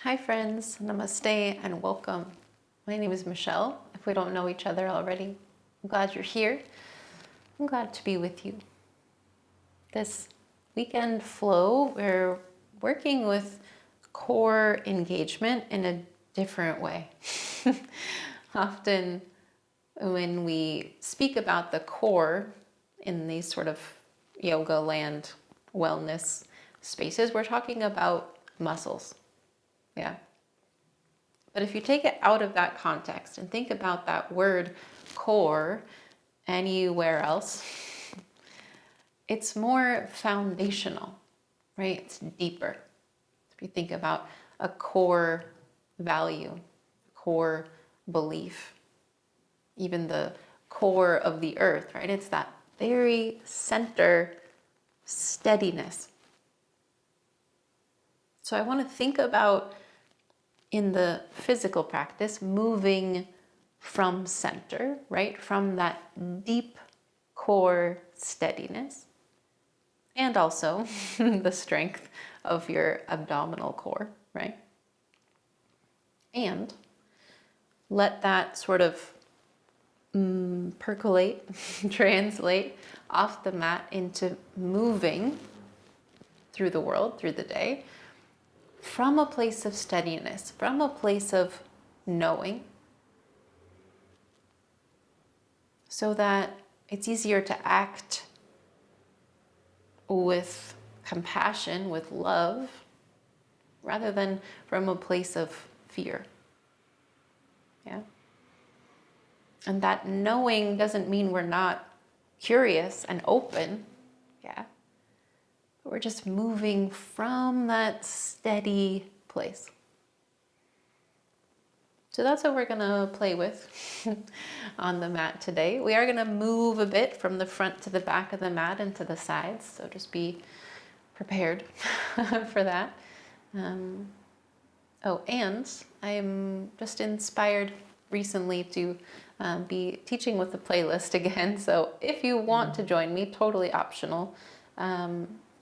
Hi friends, namaste and welcome. My name is Michelle. If we don't know each other already, I'm glad you're here. I'm glad to be with you. This weekend flow, we're working with core engagement in a different way. Often when we speak about the core in these sort of yoga land wellness spaces, we're talking about muscles. Yeah. But if you take it out of that context and think about that word core anywhere else, it's more foundational, right? It's deeper. If you think about a core value, core belief, even the core of the earth, right? It's that very center steadiness. So I want to think about in the physical practice, moving from center, right? From that deep core steadiness, and also the strength of your abdominal core, right? And let that sort of percolate, translate off the mat into moving through the world, through the day, from a place of steadiness, from a place of knowing, so that it's easier to act with compassion, with love, rather than from a place of fear. Yeah. And that knowing doesn't mean we're not curious and open. Yeah. But we're just moving from that steady place. So that's what we're gonna play with on the mat today. We are gonna move a bit from the front to the back of the mat and to the sides. So just be prepared for that. And I'm just inspired recently to be teaching with the playlist again. So if you want to join me, totally optional.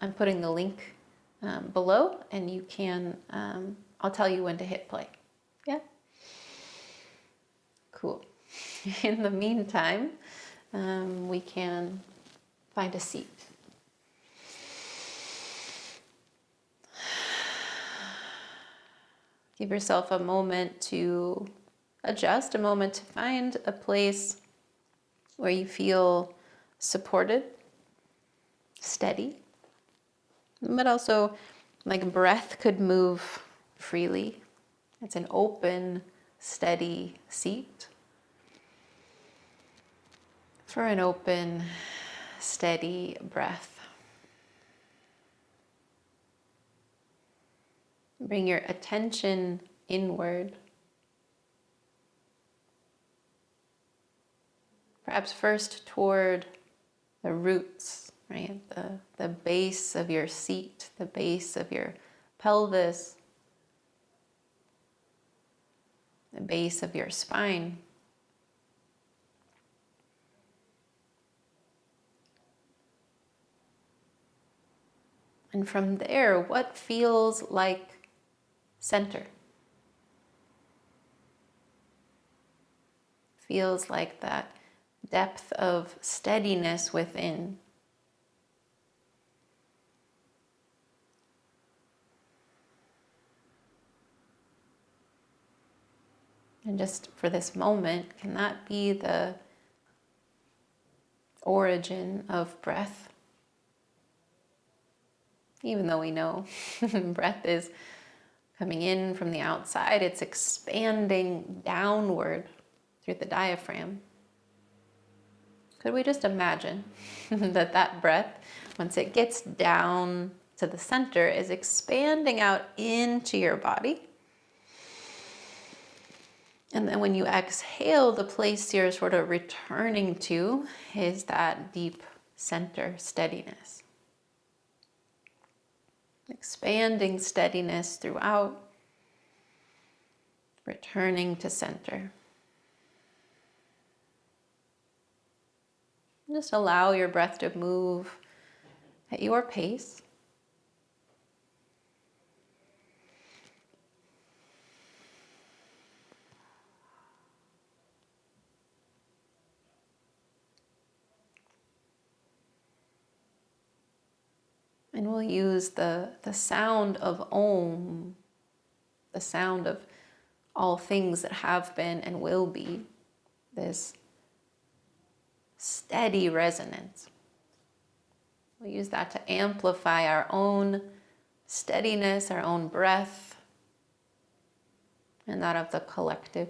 I'm putting the link below, and you can, I'll tell you when to hit play. Yeah? Cool. In the meantime, we can find a seat. Give yourself a moment to adjust, a moment to find a place where you feel supported, steady, but also like breath could move freely. It's an open, steady seat for an open, steady breath. Bring your attention inward. Perhaps first toward the roots, right? The base of your seat, the base of your pelvis, the base of your spine. And from there, what feels like center? Feels like that depth of steadiness within. And just for this moment, can that be the origin of breath? Even though we know breath is coming in from the outside, it's expanding downward through the diaphragm. Could we just imagine that breath, once it gets down to the center, is expanding out into your body? And then when you exhale, the place you're sort of returning to is that deep center steadiness. Expanding steadiness throughout, returning to center. Just allow your breath to move at your pace. And we'll use the sound of Om, the sound of all things that have been and will be, this steady resonance. We'll use that to amplify our own steadiness, our own breath, and that of the collective.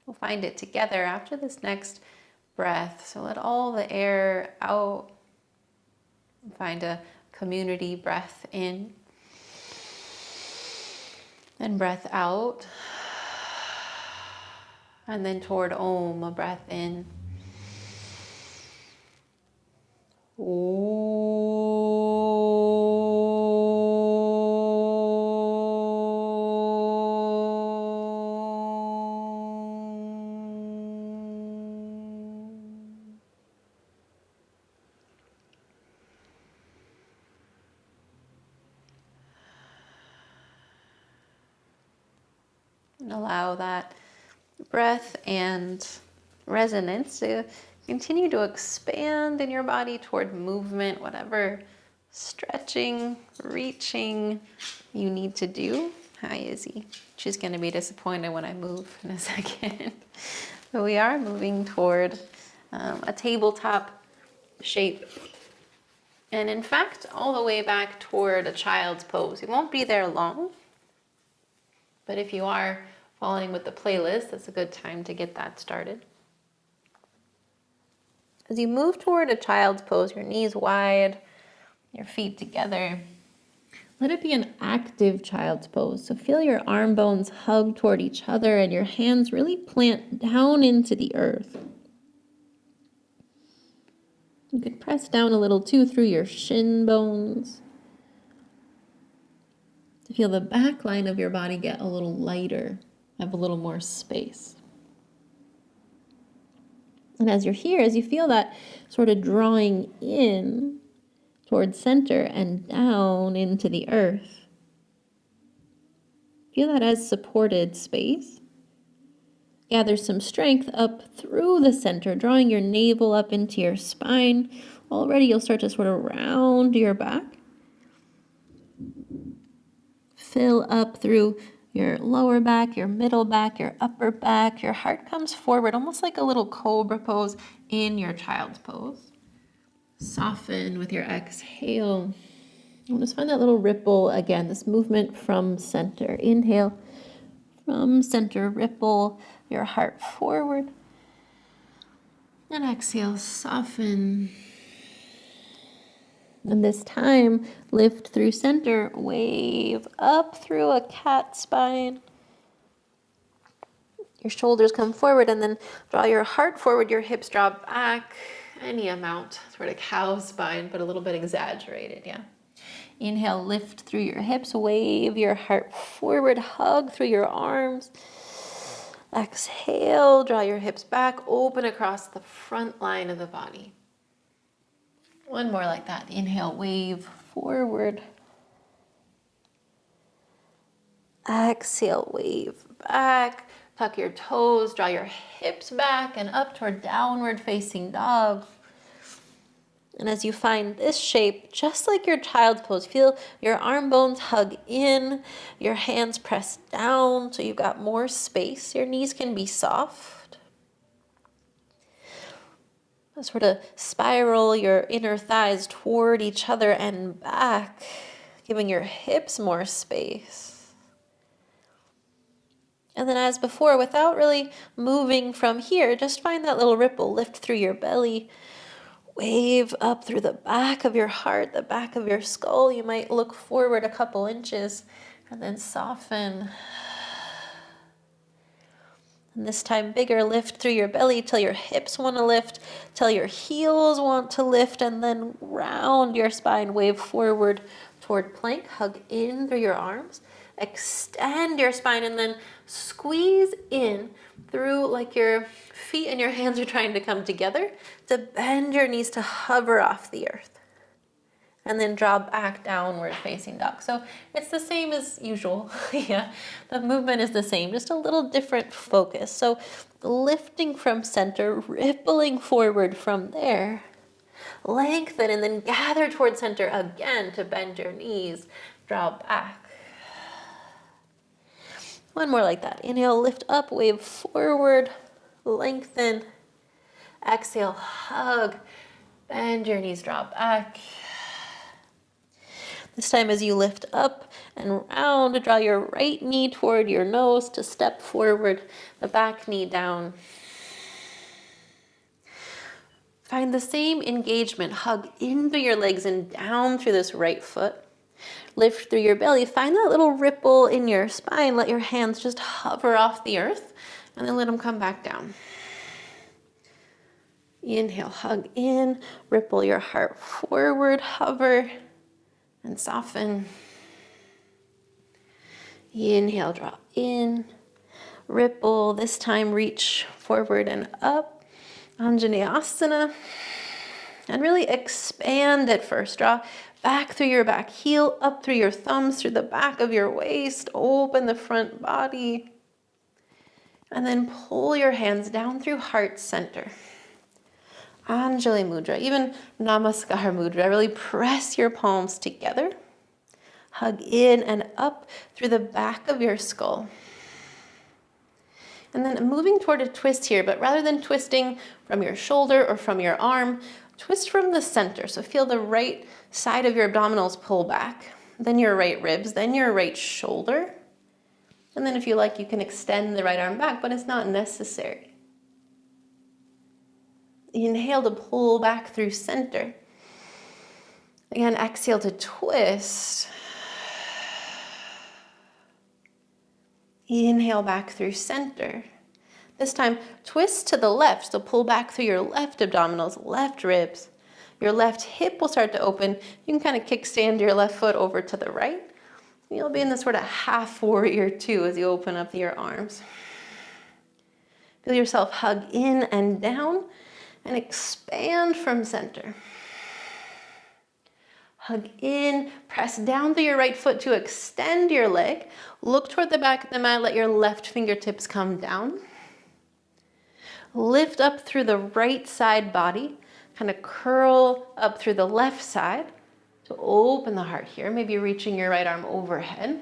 We'll find it together after this next breath. So let all the air out. Find a community breath in. And breath out. And then toward Om, a breath in. And allow that breath and resonance to continue to expand in your body toward movement, whatever stretching, reaching you need to do. Hi, Izzy. She's going to be disappointed when I move in a second. But we are moving toward a tabletop shape. And in fact, all the way back toward a child's pose. You won't be there long. But if you are following with the playlist, that's a good time to get that started. As you move toward a child's pose, your knees wide, your feet together, let it be an active child's pose. So feel your arm bones hug toward each other and your hands really plant down into the earth. You could press down a little too through your shin bones to feel the back line of your body get a little lighter, have a little more space. And as you're here, as you feel that sort of drawing in towards center and down into the earth, feel that as supported space. Gather some strength up through the center, drawing your navel up into your spine. Already you'll start to sort of round your back. Fill up through your lower back, your middle back, your upper back. Your heart comes forward, almost like a little cobra pose in your child's pose. Soften with your exhale. And just find that little ripple again, this movement from center. Inhale, from center, ripple your heart forward. And exhale, soften. And this time, lift through center, wave up through a cat spine. Your shoulders come forward and then draw your heart forward, your hips drop back, any amount, sort of cow spine, but a little bit exaggerated, yeah. Inhale, lift through your hips, wave your heart forward, hug through your arms. Exhale, draw your hips back, open across the front line of the body. One more like that. Inhale, wave forward. Exhale, wave back. Tuck your toes, draw your hips back and up toward downward facing dog. And as you find this shape, just like your child's pose, feel your arm bones hug in, your hands press down so you've got more space. Your knees can be soft. Sort of spiral your inner thighs toward each other and back, giving your hips more space. And then as before, without really moving from here, just find that little ripple, lift through your belly, wave up through the back of your heart, the back of your skull. You might look forward a couple inches and then soften. And this time bigger, lift through your belly till your hips want to lift, till your heels want to lift, and then round your spine, wave forward toward plank, hug in through your arms, extend your spine, and then squeeze in through like your feet and your hands are trying to come together to bend your knees to hover off the earth. And then draw back downward facing dog. So it's the same as usual. Yeah, the movement is the same, just a little different focus. So lifting from center, rippling forward from there, lengthen, and then gather towards center again to bend your knees, draw back. One more like that. Inhale, lift up, wave forward, lengthen. Exhale, hug, bend your knees, draw back. This time as you lift up and round, draw your right knee toward your nose to step forward, the back knee down. Find the same engagement, hug into your legs and down through this right foot. Lift through your belly, find that little ripple in your spine, let your hands just hover off the earth, and then let them come back down. Inhale, hug in, ripple your heart forward, hover, and soften. Inhale, draw in, ripple. This time reach forward and up. Anjaneyasana. And really expand it first. Draw back through your back heel, up through your thumbs, through the back of your waist. Open the front body. And then pull your hands down through heart center. Anjali Mudra, even Namaskar Mudra. Really press your palms together. Hug in and up through the back of your skull. And then moving toward a twist here, but rather than twisting from your shoulder or from your arm, twist from the center. So feel the right side of your abdominals pull back, then your right ribs, then your right shoulder. And then if you like, you can extend the right arm back, but it's not necessary. Inhale to pull back through center. Again, exhale to twist. Inhale back through center. This time, twist to the left, so pull back through your left abdominals, left ribs. Your left hip will start to open. You can kind of kickstand your left foot over to the right. You'll be in this sort of half warrior two as you open up your arms. Feel yourself hug in and down and expand from center. Hug in, press down through your right foot to extend your leg. Look toward the back of the mat, let your left fingertips come down. Lift up through the right side body, kind of curl up through the left side to open the heart here, maybe reaching your right arm overhead.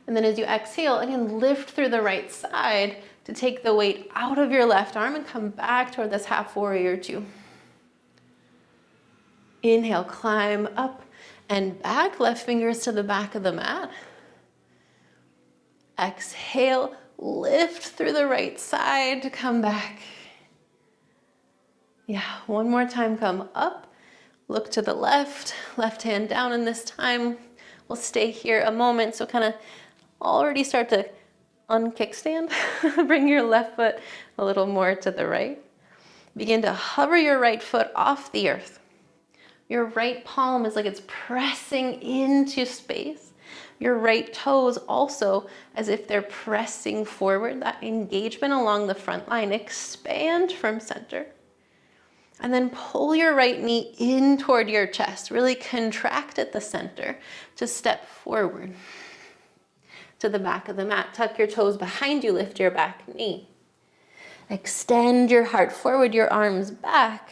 And then as you exhale, again, lift through the right side to take the weight out of your left arm and come back toward this half warrior two. Inhale, climb up and back, left fingers to the back of the mat. Exhale, lift through the right side to come back. Yeah, one more time, come up, look to the left, left hand down, and this time we'll stay here a moment. So kind of already start to unkickstand. Bring your left foot a little more to the right. Begin to hover your right foot off the earth. Your right palm is like it's pressing into space. Your right toes also as if they're pressing forward, that engagement along the front line. Expand from center. And then pull your right knee in toward your chest. Really contract at the center to step forward to the back of the mat. Tuck your toes behind you, lift your back knee. Extend your heart forward, your arms back.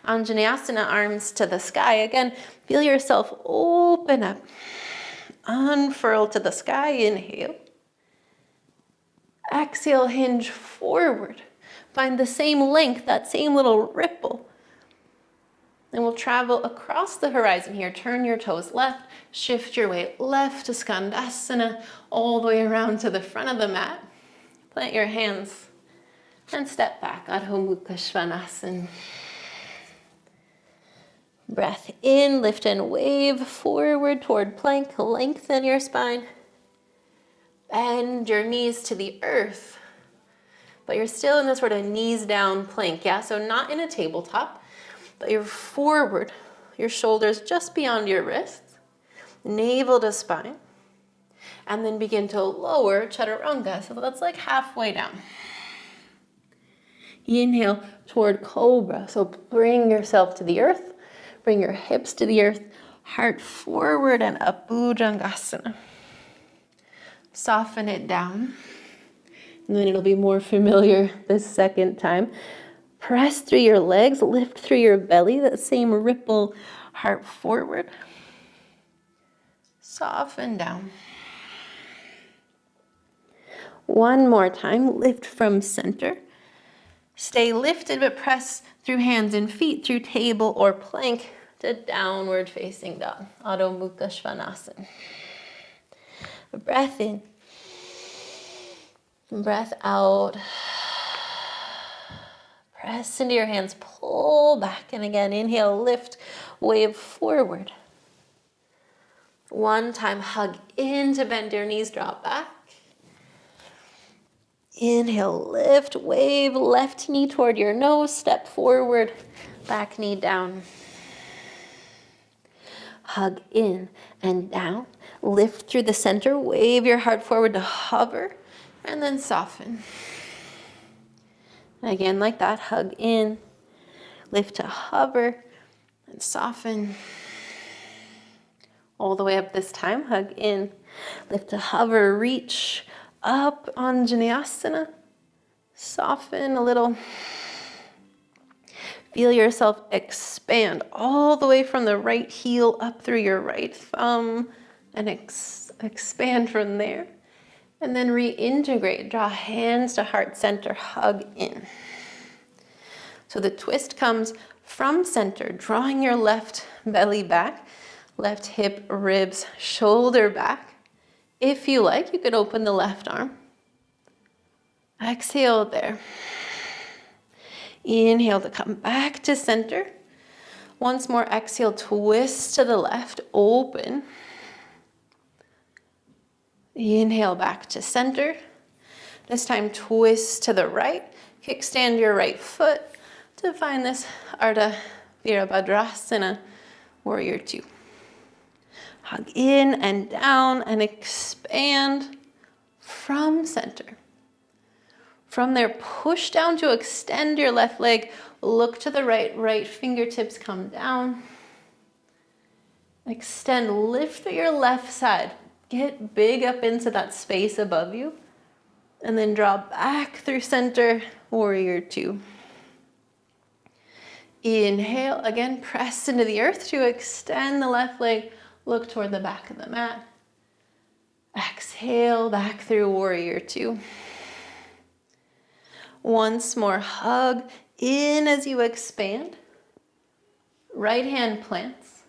Anjaneyasana, arms to the sky. Again, feel yourself open up. Unfurl to the sky, inhale. Exhale, hinge forward. Find the same length, that same little ripple. And we'll travel across the horizon here. Turn your toes left, shift your weight left to Skandasana, all the way around to the front of the mat. Plant your hands and step back, Adho Mukha Svanasana. Breath in, lift and wave forward toward plank, lengthen your spine. Bend your knees to the earth, but you're still in this sort of knees down plank, yeah? So not in a tabletop, but you're forward, your shoulders just beyond your wrists, navel to spine, and then begin to lower chaturanga, so that's like halfway down. Inhale toward cobra. So bring yourself to the earth. Bring your hips to the earth. Heart forward and up, Bhujangasana. Soften it down. And then it'll be more familiar this second time. Press through your legs, lift through your belly, that same ripple, heart forward. Soften down. One more time, lift from center. Stay lifted, but press through hands and feet, through table or plank to downward facing dog, Adho Mukha Svanasana. Breath in, breath out. Press into your hands, pull back, and again, inhale, lift, wave forward. One time, hug in to bend your knees, drop back. Inhale, lift, wave, left knee toward your nose, step forward, back knee down. Hug in and down, lift through the center, wave your heart forward to hover, and then soften. Again, like that, hug in, lift to hover, and soften. All the way up this time, hug in, lift to hover, reach up, Anjaneyasana. Soften a little. Feel yourself expand all the way from the right heel up through your right thumb and expand from there. And then reintegrate, draw hands to heart center, hug in. So the twist comes from center, drawing your left belly back, left hip, ribs, shoulder back. If you like, you could open the left arm. Exhale there. Inhale to come back to center. Once more, exhale, twist to the left, open. Inhale back to center. This time, twist to the right. Kickstand your right foot to find this Ardha Virabhadrasana, Warrior Two. Hug in and down and expand from center. From there, push down to extend your left leg. Look to the right, right fingertips come down. Extend, lift through your left side. Get big up into that space above you. And then draw back through center, Warrior Two. Inhale, again, press into the earth to extend the left leg. Look toward the back of the mat. Exhale, back through Warrior Two. Once more, hug in as you expand. Right hand plants.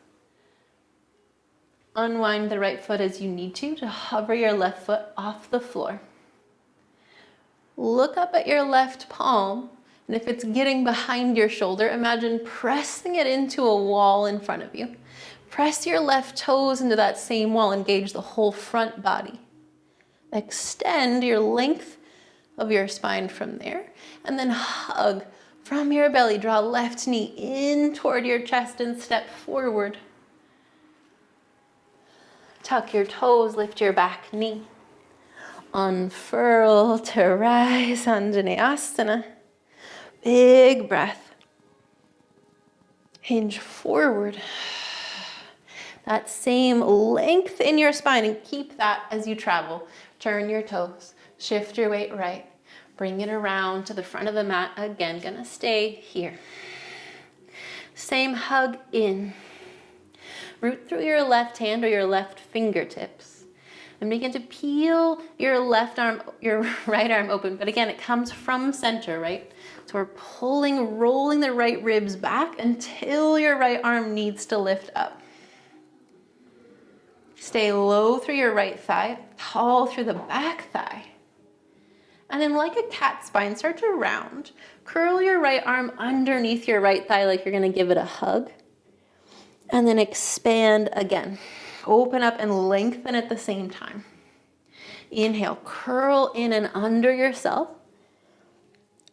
Unwind the right foot as you need to hover your left foot off the floor. Look up at your left palm, and if it's getting behind your shoulder, imagine pressing it into a wall in front of you. Press your left toes into that same wall, engage the whole front body. Extend your length of your spine from there, and then hug from your belly. Draw left knee in toward your chest and step forward. Tuck your toes, lift your back knee. Unfurl to rise, Anjaneyasana. Big breath. Hinge forward. That same length in your spine, and keep that as you travel. Turn your toes, shift your weight right. Bring it around to the front of the mat. Again, gonna stay here. Same hug in. Root through your left hand or your left fingertips. And begin to peel your left arm, your right arm open. But again, it comes from center, right? So we're pulling, rolling the right ribs back until your right arm needs to lift up. Stay low through your right thigh, tall through the back thigh. And then like a cat spine, start to round. Curl your right arm underneath your right thigh like you're gonna give it a hug. And then expand again. Open up and lengthen at the same time. Inhale, curl in and under yourself.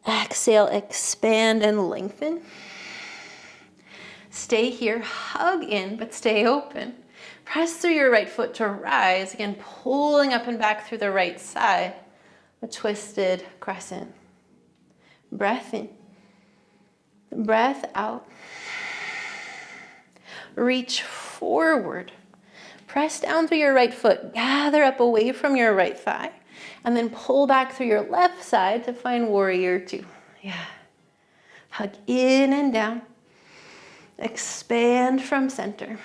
Exhale, expand and lengthen. Stay here, hug in, but stay open. Press through your right foot to rise. Again, pulling up and back through the right side. A twisted crescent. Breath in. Breath out. Reach forward. Press down through your right foot. Gather up away from your right thigh. And then pull back through your left side to find warrior two. Yeah. Hug in and down. Expand from center.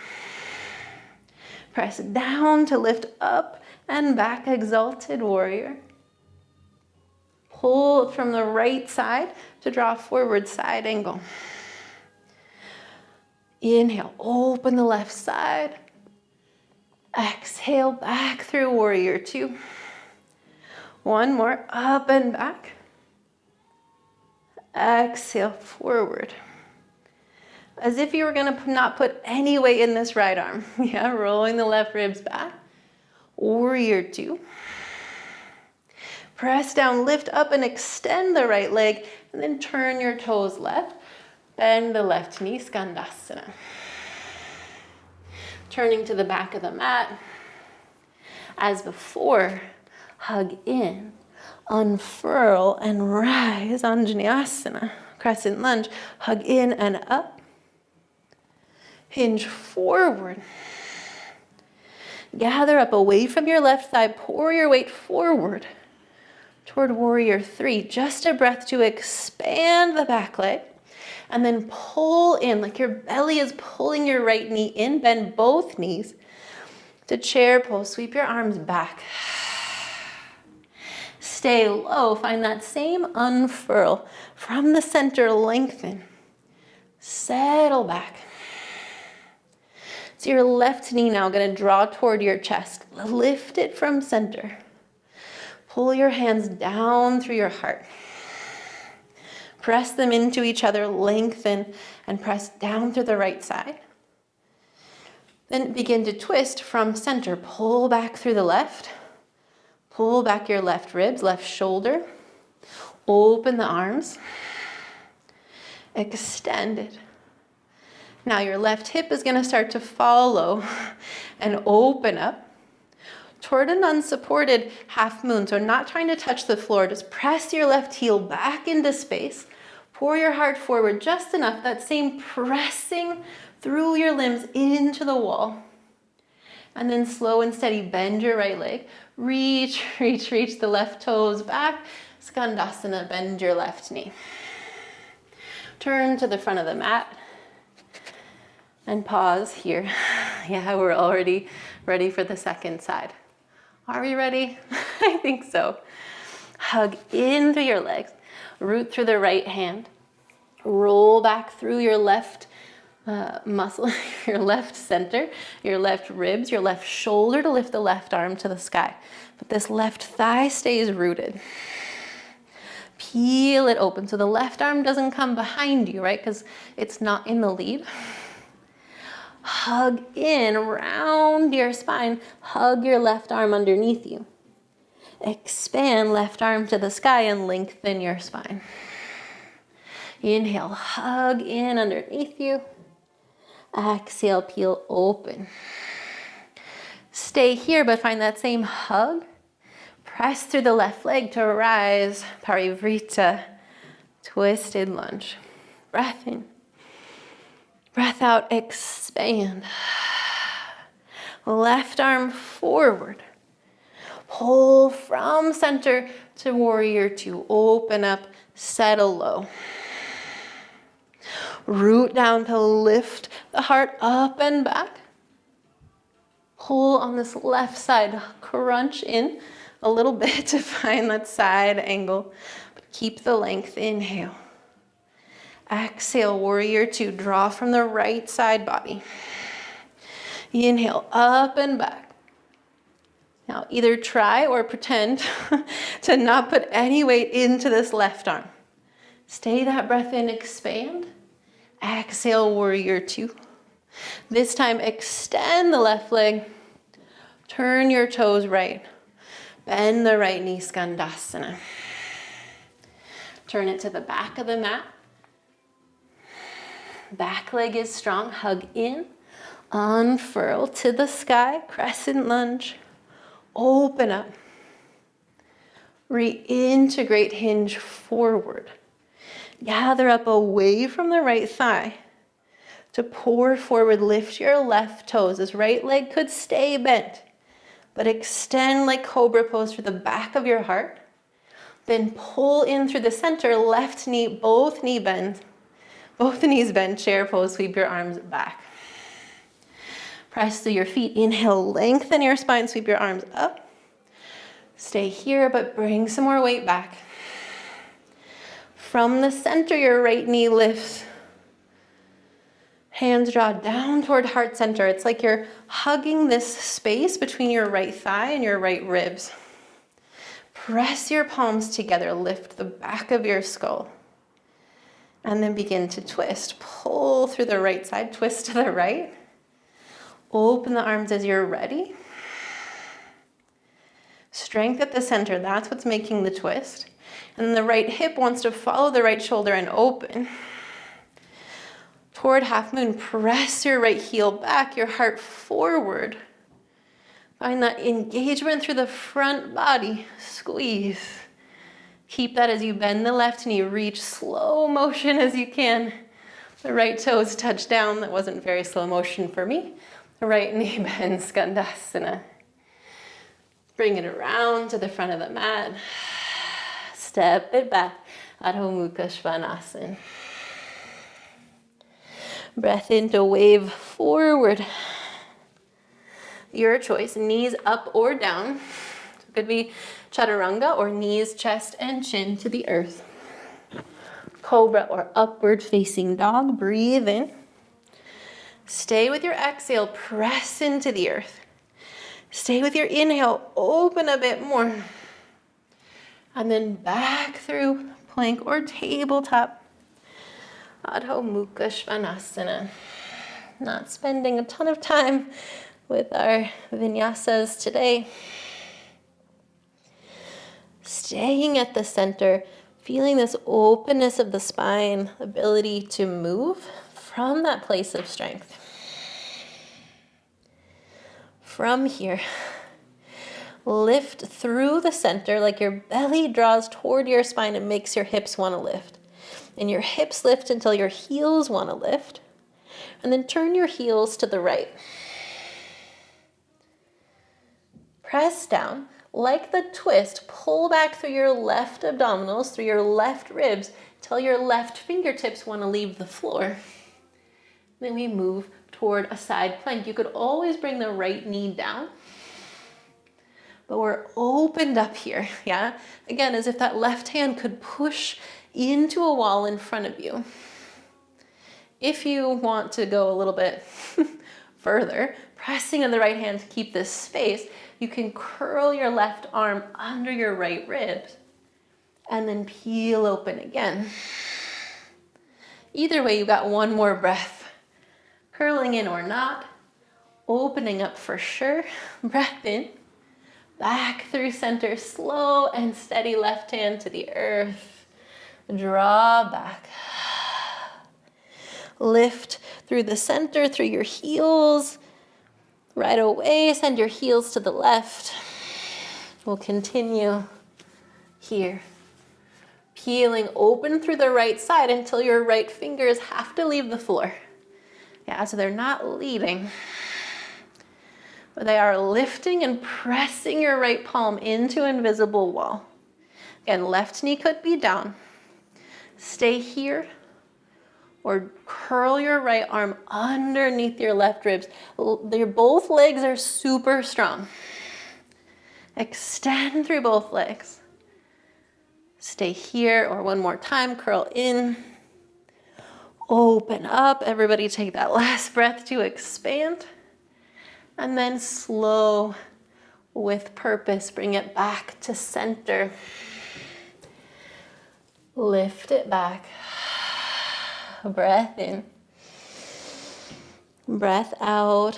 Press down to lift up and back, exalted warrior. Pull from the right side to draw forward side angle. Inhale, open the left side. Exhale, back through warrior two. One more, up and back. Exhale, forward. As if you were gonna not put any weight in this right arm. Yeah, rolling the left ribs back. Warrior two. Press down, lift up and extend the right leg, and then turn your toes left. Bend the left knee, Skandasana. Turning to the back of the mat. As before, hug in, unfurl and rise, Anjaneyasana. Crescent lunge, hug in and up. Hinge forward. Gather up away from your left thigh, pour your weight forward toward warrior three. Just a breath to expand the back leg. And then pull in, like your belly is pulling your right knee in. Bend both knees to chair pose. Sweep your arms back. Stay low. Find that same unfurl. From the center, lengthen. Settle back. So your left knee now going to draw toward your chest. Lift it from center. Pull your hands down through your heart. Press them into each other, lengthen, and press down through the right side. Then begin to twist from center. Pull back through the left. Pull back your left ribs, left shoulder. Open the arms. Extend it. Now your left hip is going to start to follow and open up toward an unsupported half moon. So not trying to touch the floor, just press your left heel back into space. Pour your heart forward just enough, that same pressing through your limbs into the wall. And then slow and steady, bend your right leg. Reach, reach, reach the left toes back. Skandasana, bend your left knee. Turn to the front of the mat. And pause here. Yeah, we're already ready for the second side. Are we ready? I think so. Hug in through your legs. Root through the right hand. Roll back through your left muscle, your left center, your left ribs, your left shoulder to lift the left arm to the sky. But this left thigh stays rooted. Peel it open so the left arm doesn't come behind you, right? Because it's not in the lead. Hug in, round your spine. Hug your left arm underneath you. Expand left arm to the sky and lengthen your spine. Inhale, hug in underneath you. Exhale, peel open. Stay here, but find that same hug. Press through the left leg to rise, Parivrita, twisted lunge. Breath in. Breath out, expand. Left arm forward. Pull from center to warrior two. Open up, settle low. Root down to lift the heart up and back. Pull on this left side, crunch in a little bit to find that side angle. But keep the length, inhale. Exhale, warrior two, draw from the right side body. Inhale, up and back. Now either try or pretend to not put any weight into this left arm. Stay that breath in, expand. Exhale, warrior two. This time extend the left leg. Turn your toes right. Bend the right knee, Skandasana. Turn it to the back of the mat. Back leg is strong, hug in. Unfurl to the sky, crescent lunge. Open up. Reintegrate, hinge forward. Gather up away from the right thigh to pour forward. Lift your left toes. This right leg could stay bent, but extend like cobra pose through the back of your heart. Then pull in through the center, left knee, both knees bend, chair pose, sweep your arms back. Press through your feet. Inhale, lengthen your spine, sweep your arms up. Stay here, but bring some more weight back. From the center, your right knee lifts. Hands draw down toward heart center. It's like you're hugging this space between your right thigh and your right ribs. Press your palms together, lift the back of your skull. And then begin to twist. Pull through the right side, twist to the right. Open the arms as you're ready. Strength at the center, that's what's making the twist. And then the right hip wants to follow the right shoulder and open. Toward half moon, press your right heel back, your heart forward. Find that engagement through the front body. Squeeze. Keep that as you bend the left knee. Reach slow motion as you can. The right toes touch down. That wasn't very slow motion for me. The right knee bends, Skandasana. Bring it around to the front of the mat. Step it back, Adho Mukha Svanasana. Breath in to wave forward. Your choice, knees up or down. It could be chaturanga or knees, chest, and chin to the earth. Cobra or upward facing dog, breathe in. Stay with your exhale, press into the earth. Stay with your inhale, open a bit more. And then back through plank or tabletop. Adho Mukha Svanasana. Not spending a ton of time with our vinyasas today. Staying at the center, feeling this openness of the spine, ability to move from that place of strength. From here, lift through the center like your belly draws toward your spine and makes your hips want to lift. And your hips lift until your heels want to lift. And then turn your heels to the right. Press down. Like the twist, pull back through your left abdominals, through your left ribs, till your left fingertips want to leave the floor. Then we move toward a side plank. You could always bring the right knee down. But we're opened up here, yeah? Again, as if that left hand could push into a wall in front of you. If you want to go a little bit further, pressing on the right hand to keep this space, you can curl your left arm under your right ribs and then peel open again. Either way, you got one more breath. Curling in or not, opening up for sure. Breath in, back through center, slow and steady left hand to the earth. Draw back. Lift through the center, through your heels. Right away, send your heels to the left. We'll continue here. Peeling open through the right side until your right fingers have to leave the floor. Yeah, so they're not leading, but they are lifting and pressing your right palm into invisible wall. Again, left knee could be down. Stay here. Or curl your right arm underneath your left ribs. Both legs are super strong. Extend through both legs. Stay here, or one more time, curl in. Open up. Everybody take that last breath to expand. And then slow, with purpose, bring it back to center. Lift it back. Breath in. Breath out.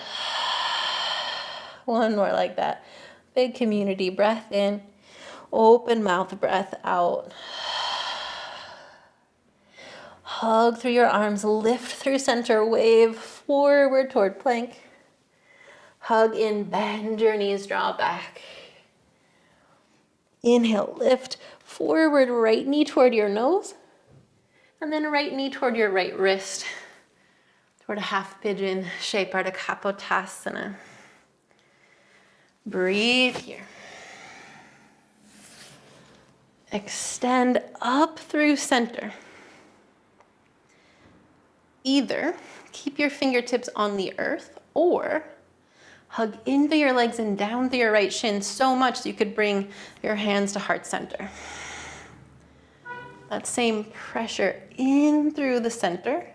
One more like that. Big community. Breath in. Open mouth. Breath out. Hug through your arms. Lift through center. Wave forward toward plank. Hug in. Bend your knees. Draw back. Inhale. Lift forward. Right knee toward your nose. And then right knee toward your right wrist, toward a half pigeon shape, Ardha Kapotasana. Breathe here. Extend up through center. Either keep your fingertips on the earth or hug into your legs and down through your right shin so much that you could bring your hands to heart center. That same pressure in through the center.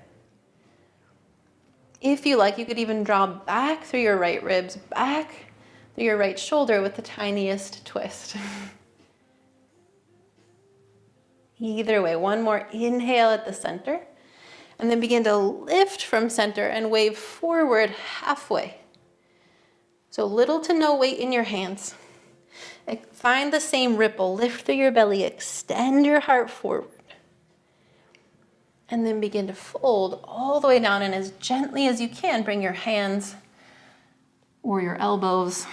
If you like, you could even draw back through your right ribs, back through your right shoulder with the tiniest twist. Either way, one more inhale at the center, and then begin to lift from center and wave forward halfway. So little to no weight in your hands. Find the same ripple, lift through your belly, extend your heart forward. And then begin to fold all the way down, and as gently as you can, bring your hands or your elbows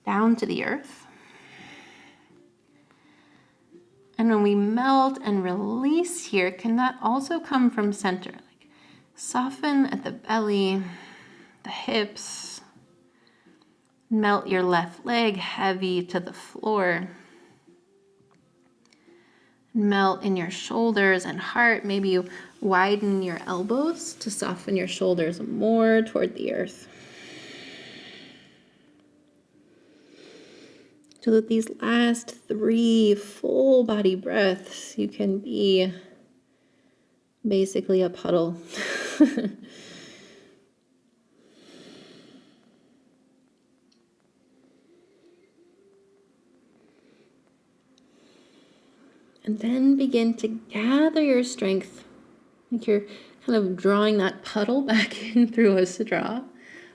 down to the earth. And when we melt and release here, can that also come from center? Like soften at the belly, the hips. Melt your left leg heavy to the floor. Melt in your shoulders and heart. Maybe you widen your elbows to soften your shoulders more toward the earth. So that these last 3 full body breaths, you can be basically a puddle. And then begin to gather your strength, like you're kind of drawing that puddle back in through a straw.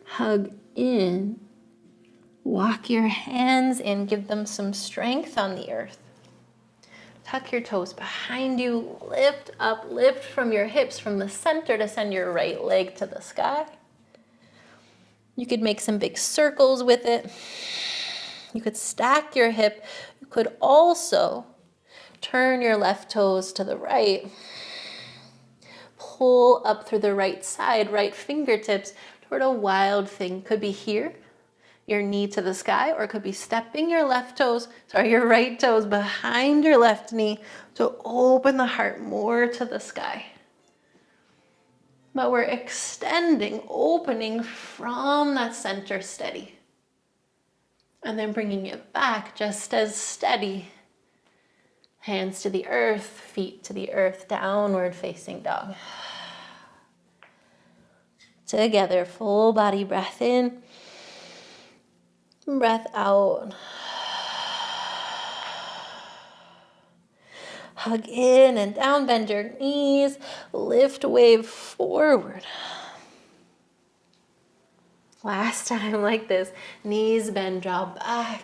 Hug in. Walk your hands in, give them some strength on the earth. Tuck your toes behind you, lift up, lift from your hips, from the center to send your right leg to the sky. You could make some big circles with it. You could stack your hip. You could also turn your left toes to the right. Pull up through the right side, right fingertips toward a wild thing. Could be here, your knee to the sky, or it could be stepping your right toes behind your left knee to open the heart more to the sky. But we're extending, opening from that center steady. And then bringing it back just as steady. Hands to the earth, feet to the earth, downward facing dog. Together, full body breath in. Breath out. Hug in and down, bend your knees, lift, wave forward. Last time like this, knees bend, draw back.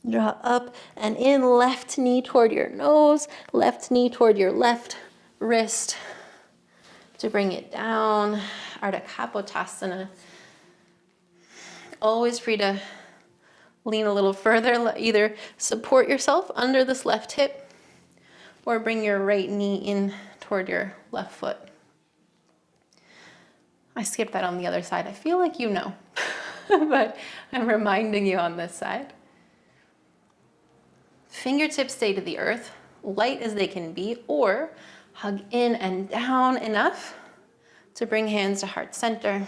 Draw up and in, left knee toward your nose, left knee toward your left wrist to bring it down. Ardha Kapotasana. Always free to lean a little further, either support yourself under this left hip or bring your right knee in toward your left foot. I skipped that on the other side. I feel like you know, but I'm reminding you on this side. Fingertips stay to the earth, light as they can be, or hug in and down enough to bring hands to heart center.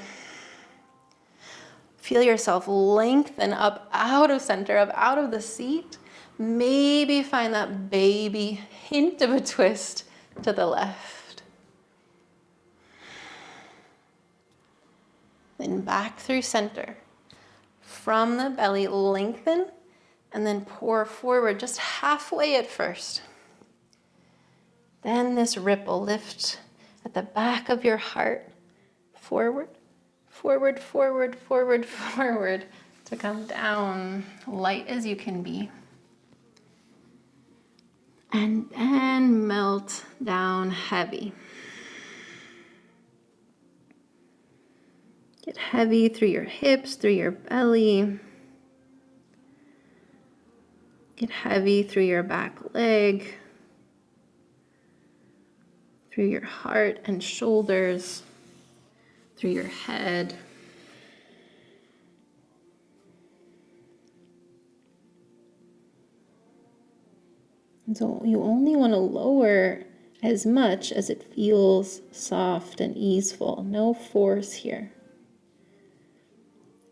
Feel yourself lengthen up out of center, up out of the seat. Maybe find that baby hint of a twist to the left. Then back through center. From the belly, lengthen, and then pour forward just halfway at first. Then this ripple, lift at the back of your heart, forward. Forward, forward, forward, forward to come down, light as you can be. And then melt down heavy. Get heavy through your hips, through your belly. Get heavy through your back leg. through your heart and shoulders, through your head. And so you only want to lower as much as it feels soft and easeful. No force here.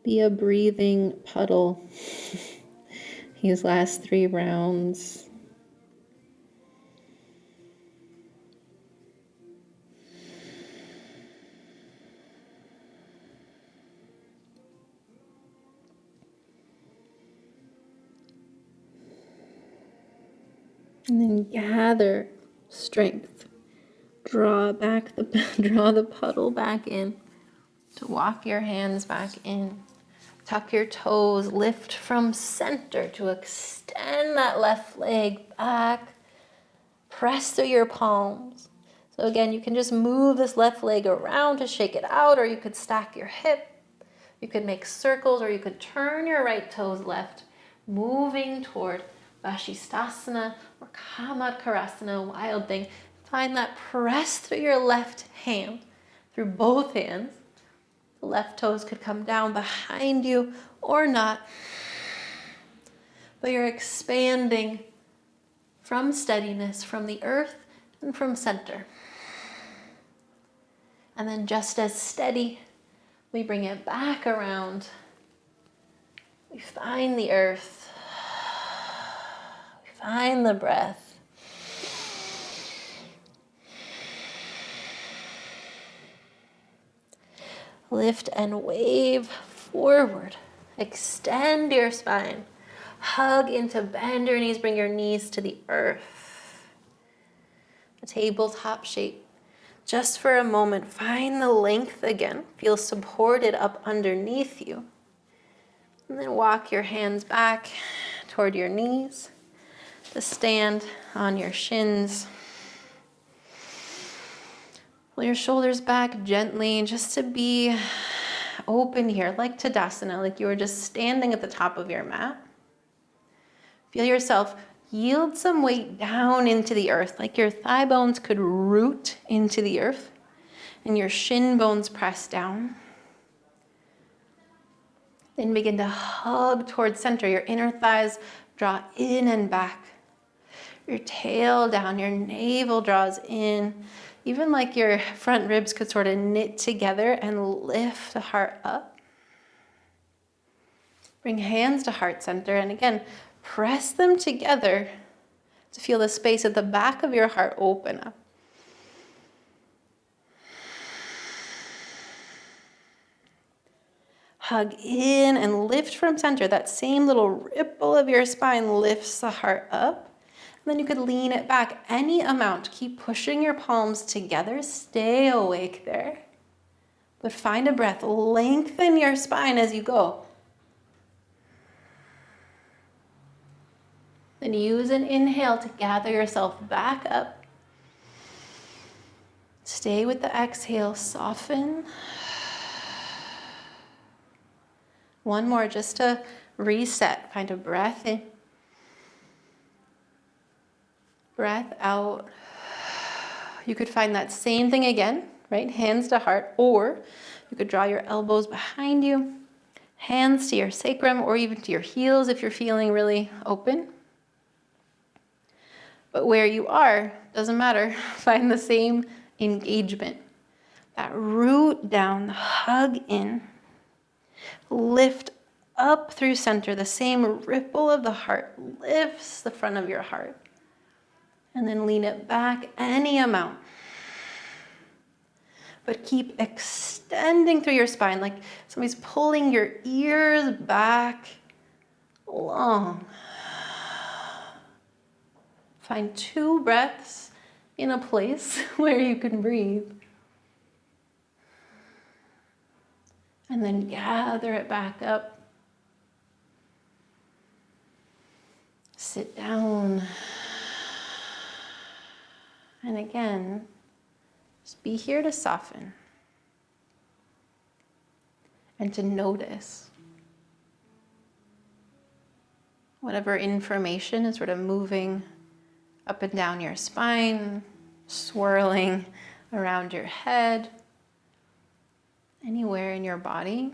Be a breathing puddle these last 3 rounds. And then gather strength. Draw the puddle back in. To walk your hands back in. Tuck your toes, lift from center to extend that left leg back. Press through your palms. So again, you can just move this left leg around to shake it out, or you could stack your hip. You could make circles, or you could turn your right toes left, moving toward Vashisthasana or Kamatkarasana, wild thing. Find that press through your left hand, through both hands. The left toes could come down behind you or not. But you're expanding from steadiness, from the earth and from center. And then just as steady, we bring it back around. We find the earth. We find the breath. Lift and wave forward. Extend your spine. Hug into, bend your knees, bring your knees to the earth. A tabletop shape. Just for a moment, find the length again. Feel supported up underneath you. And then walk your hands back toward your knees to stand on your shins. Pull your shoulders back gently, just to be open here, like Tadasana, like you were just standing at the top of your mat. Feel yourself yield some weight down into the earth, like your thigh bones could root into the earth, and your shin bones press down. Then begin to hug towards center. Your inner thighs draw in and back. Your tail down, your navel draws in. Even like your front ribs could sort of knit together and lift the heart up. Bring hands to heart center, and again, press them together to feel the space at the back of your heart open up. Hug in and lift from center. That same little ripple of your spine lifts the heart up. Then you could lean it back any amount. Keep pushing your palms together. Stay awake there. But find a breath. Lengthen your spine as you go. Then use an inhale to gather yourself back up. Stay with the exhale. Soften. One more just to reset. Find a breath in. Breath out. You could find that same thing again, right? Hands to heart, or you could draw your elbows behind you, hands to your sacrum, or even to your heels if you're feeling really open. But where you are, doesn't matter. Find the same engagement. That root down, hug in, lift up through center. The same ripple of the heart lifts the front of your heart. And then lean it back any amount. But keep extending through your spine, like somebody's pulling your ears back long. Find 2 breaths in a place where you can breathe. And then gather it back up. Sit down. And again, just be here to soften and to notice whatever information is sort of moving up and down your spine, swirling around your head, anywhere in your body.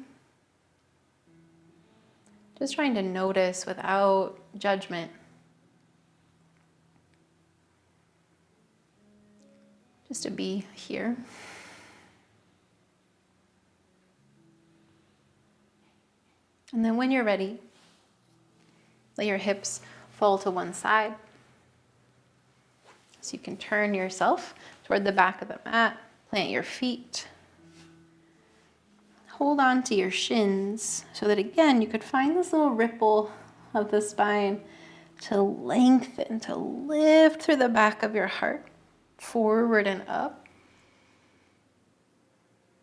Just trying to notice without judgment. Just to be here. And then when you're ready, let your hips fall to one side. So you can turn yourself toward the back of the mat, plant your feet. Hold on to your shins so that again, you could find this little ripple of the spine to lengthen, to lift through the back of your heart, forward and up.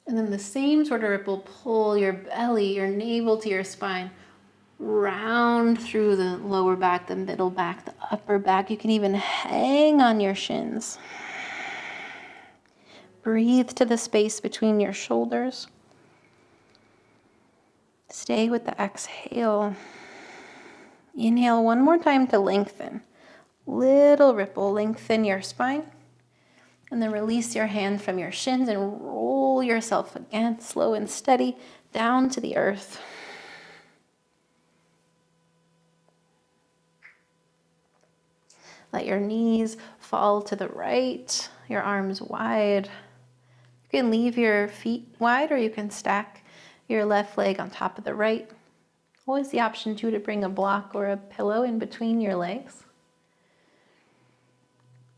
And then the same sort of ripple, pull your belly, your navel to your spine, round through the lower back, the middle back, the upper back. You can even hang on your shins. Breathe to the space between your shoulders. Stay with the exhale. Inhale one more time to lengthen. Little ripple, lengthen your spine. And then release your hand from your shins and roll yourself again, slow and steady, down to the earth. Let your knees fall to the right, your arms wide. You can leave your feet wide or you can stack your left leg on top of the right. Always the option too to bring a block or a pillow in between your legs.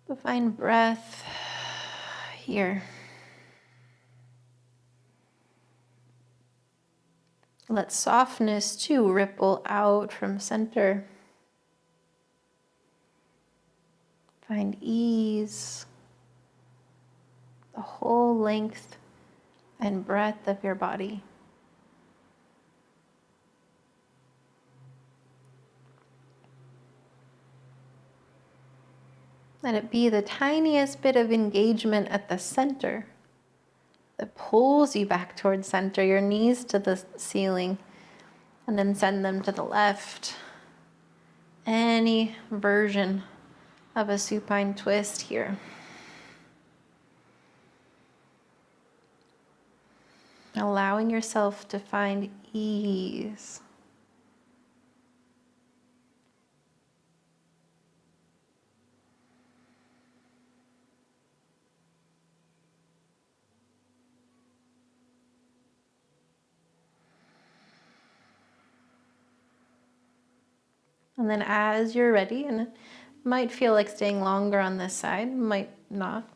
But find breath here. Let softness too ripple out from center. Find ease, the whole length and breadth of your body. Let it be the tiniest bit of engagement at the center that pulls you back towards center, your knees to the ceiling, and then send them to the left. Any version of a supine twist here. Allowing yourself to find ease. And then as you're ready, and it might feel like staying longer on this side, might not.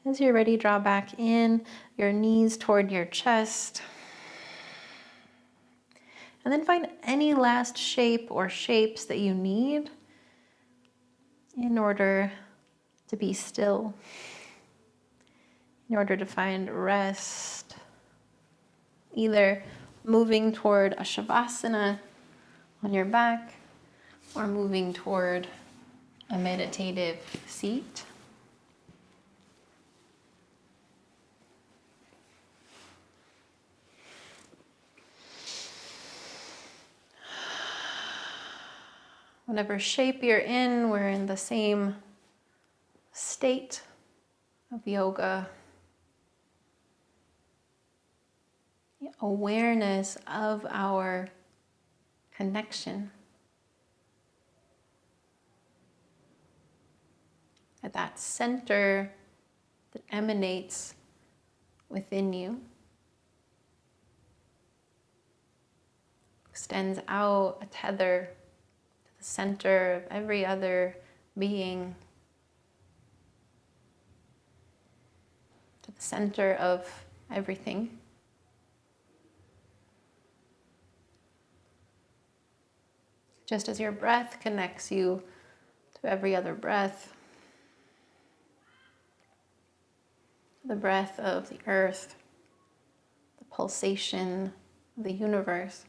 As you're ready, draw back in, your knees toward your chest. And then find any last shape or shapes that you need in order to be still, in order to find rest. Either moving toward a shavasana on your back, or moving toward a meditative seat. Whatever shape you're in, we're in the same state of yoga. The awareness of our connection. At that center that emanates within you, extends out a tether to the center of every other being, to the center of everything. Just as your breath connects you to every other breath, the breath of the earth, the pulsation of the universe.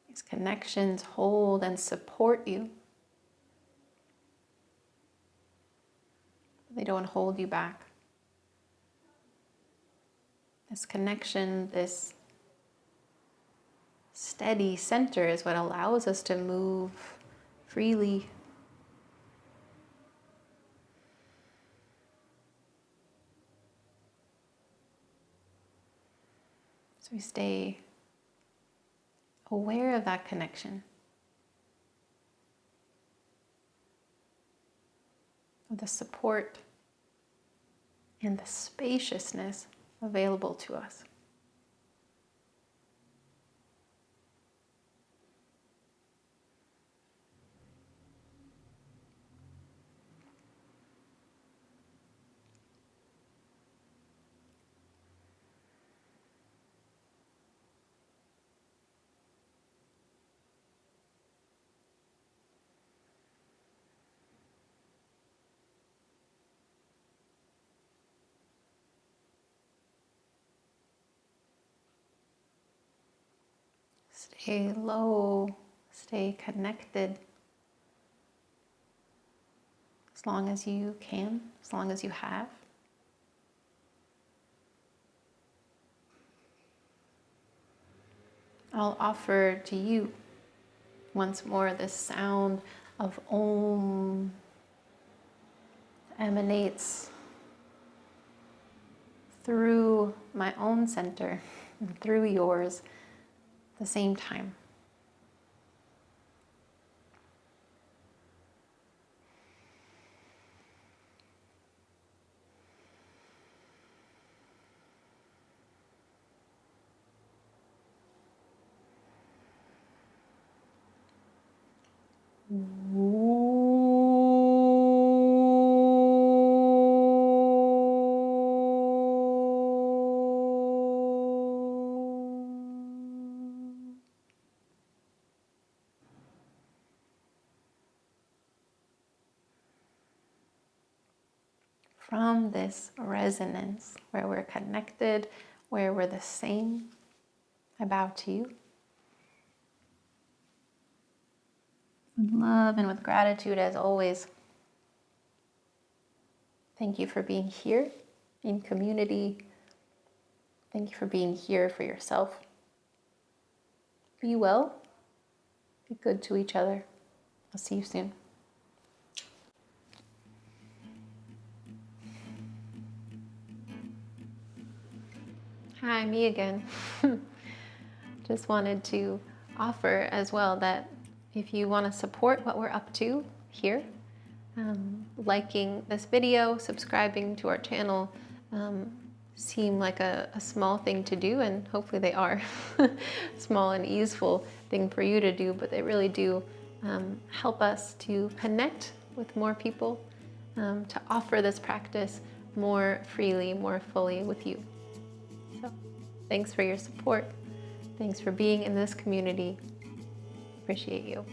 These connections hold and support you. They don't hold you back. This connection, this steady center is what allows us to move freely. So we stay aware of that connection, of the support and the spaciousness available to us. Stay low, stay connected as long as you can, as long as you have. I'll offer to you once more this sound of Om emanates through my own center and through yours at the same time. From this resonance where we're connected, where we're the same, I bow to you. With love and with gratitude as always. Thank you for being here in community. Thank you for being here for yourself. Be well. Be good to each other. I'll see you soon. Hi, me again. Just wanted to offer as well that if you want to support what we're up to here, liking this video, subscribing to our channel, seem like a small thing to do, and hopefully they are. Small and easeful thing for you to do, but they really do help us to connect with more people, to offer this practice more freely, more fully with you. So thanks for your support. Thanks for being in this community. Appreciate you.